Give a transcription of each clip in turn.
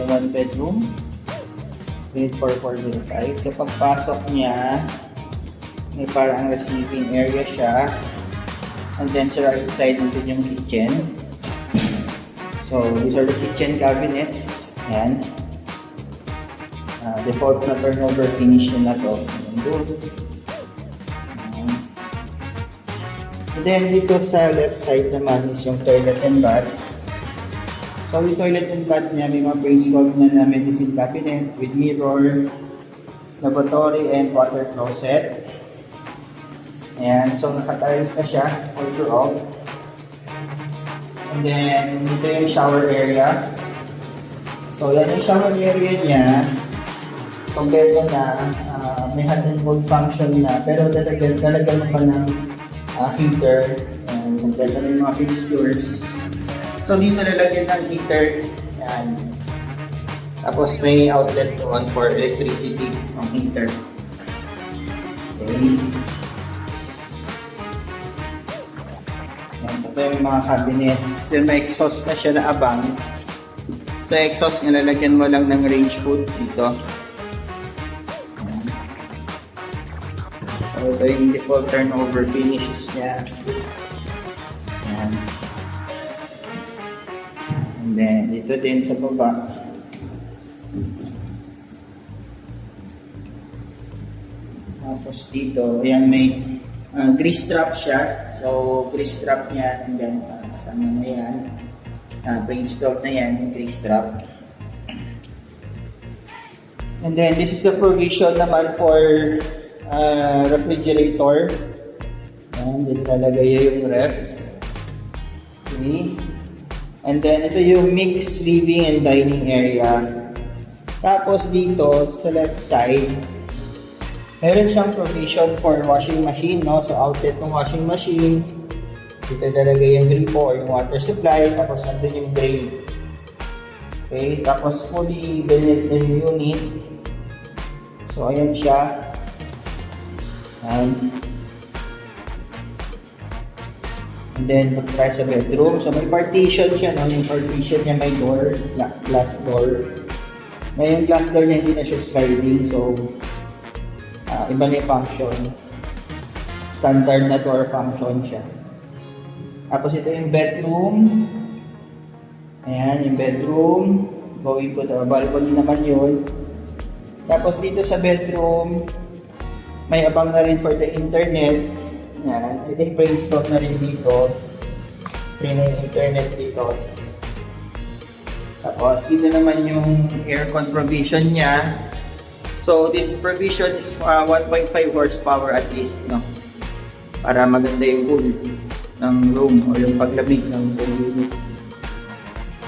yung 1 bedroom. Unit 4405. Kapag pasok niya, may parang receiving area siya. And then sa right side, nandun yung kitchen. So, these are the kitchen cabinets. Ayan. Default na turnover finish na to. Nandun. And then, dito sa left side naman is yung toilet and bath. So, yung toilet and bath niya, may mga pre-installed na medicine cabinet with mirror, lavatory, and water closet. Ayan, so naka-tiles na siya for throughout. And then, dito yung shower area. So, yan yung shower area niya. Kompleto na, may hot and cold function na, pero talagang pa ng heater. And kompleto na yung mga fixtures. So, dito nalagyan ng heater. Yan. Tapos, may outlet on for electricity ng heater. Okay. Yan. Ito yung mga cabinets. Yung may exhaust na siya na abang. So, exhaust niya, lalagyan mo lang ng range hood dito. Yan. So, ito yung default turnover finishes niya. Yan. And then, dito din sa baba. Tapos dito, ayan, may grease trap siya. So, grease trap niya, and then, kasama na yan. Pre-installed na yan, yung grease trap. And then, this is the provision naman for refrigerator. Ayan, dito nalagay yung ref. Okay. And then, ito yung mixed living and dining area. Tapos dito, sa left side, meron siyang provision for washing machine, no? So, outlet ng washing machine. Dito nalagay yung gripo or yung water supply. Tapos, nandun yung drain. Okay? Tapos, fully ventilated unit. So, ayan siya. And then, pag tayo sa bedroom, so may partition siya, no? Yung partition niya may door, glass door. May glass door niya, hindi na siya sliding, so iba na yung function. Standard na door function siya. Tapos ito yung bedroom. Ayan, yung bedroom. Going to the balcony naman yun. Tapos dito sa bedroom, may abang na rin for the internet. Yan, I think pre-installed na rin dito. Free na yung internet dito. Tapos, dito naman yung aircon provision niya. So, this provision is 1.5 horsepower at least, no? Para maganda yung cool ng room o yung paglamig ng unit.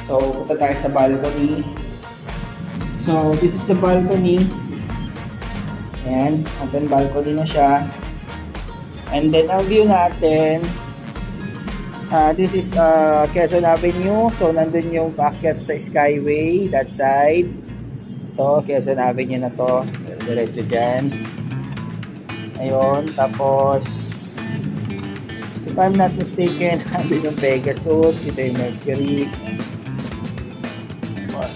So, punta tayo sa balcony. So, this is the balcony. Ayan, open balcony na siya. And then, ang view natin, this is Quezon Avenue. So, nandun yung paakyat sa Skyway, that side. Ito, Quezon Avenue na to. Diretso dyan. Ayun, tapos, if I'm not mistaken, nandun yung Pegasus, ito yung Mercury. Tapos,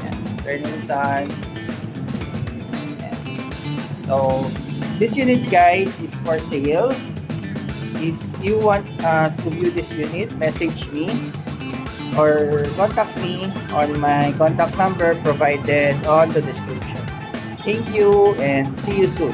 yan, turning sign. So, this unit, guys, is for sale. If you want to view this unit, message me or contact me on my contact number provided on the description. Thank you and see you soon.